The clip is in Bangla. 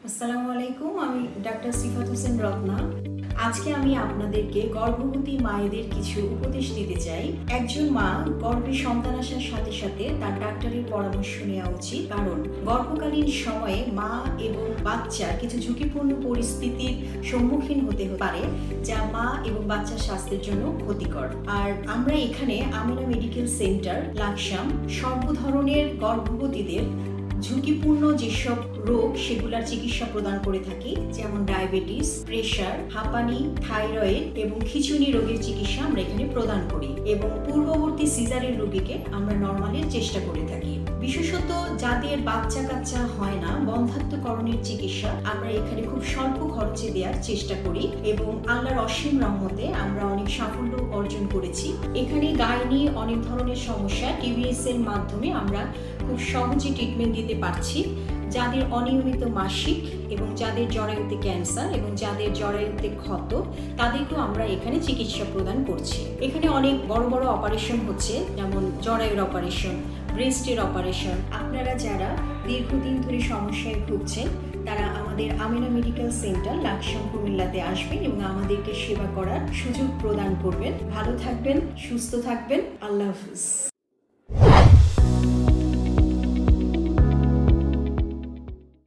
আসসালামু আলাইকুম। আমি ডাক্তার সিফাত হোসেন রত্না। আজকে আমি আপনাদেরকে গর্ভবতী মায়েদের কিছু উপদেশ দিতে চাই। একজন মা গর্ভে সন্তান আসার সাথে সাথে তার ডাক্তারের পরামর্শ নেওয়া উচিত, কারণ গর্ভকালীন সময়ে মা এবং বাচ্চার কিছু ঝুঁকিপূর্ণ পরিস্থিতির সম্মুখীন হতে পারে, যা মা এবং বাচ্চার স্বাস্থ্যের জন্য ক্ষতিকর। আর আমরা এখানে আমিনা মেডিকেল সেন্টার লাকসাম সর্ব ধরনের গর্ভবতীদের ঝুঁকিপূর্ণ যেসব রোগ সেগুলোর চিকিৎসা প্রদান করে থাকি, যেমন ডায়াবেটিস, প্রেশার, হাঁপানি, থাইরয়েড এবং খিঁচুনি রোগের চিকিৎসা আমরা এখানে প্রদান করি, এবং পূর্ববর্তী সিজারের রোগীকে আমরা নরমালের চেষ্টা করে থাকি। বিশেষত যাদের বাচ্চা কাচ্চা হয় না, বন্ধ্যাত্বকরণের চিকিৎসা আমরা এখানে খুব স্বল্প খরচে দেওয়ার চেষ্টা করি, এবং আল্লাহর অসীম রহমতে আমরা অনেক সাফল্য অর্জন করেছি। এখানে গাইনি অনেক ধরনের সমস্যা টিবিএস এর মাধ্যমে আমরা খুব সহজে ট্রিটমেন্ট দিতে পারছি। যাদের অনিয়মিত মাসিক এবং যাদের জরায়ুতে ক্যান্সার এবং যাদের জরায়ুতে ক্ষত, তাদেরকেও আমরা এখানে চিকিৎসা প্রদান করছি। এখানে অনেক বড় বড় অপারেশন হচ্ছে, যেমন জরায়ুর অপারেশন, ব্রেস্টের অপারেশন। আপনারা যারা দীর্ঘদিন ধরে সমস্যায় ভুগছেন, তারা আমাদের আমিনা মেডিকেল সেন্টার লাকসাম কুমিল্লাতে আসবেন এবং আমাদেরকে সেবা করার সুযোগ প্রদান করবেন। ভালো থাকবেন, সুস্থ থাকবেন। আল্লাহ হাফিজ।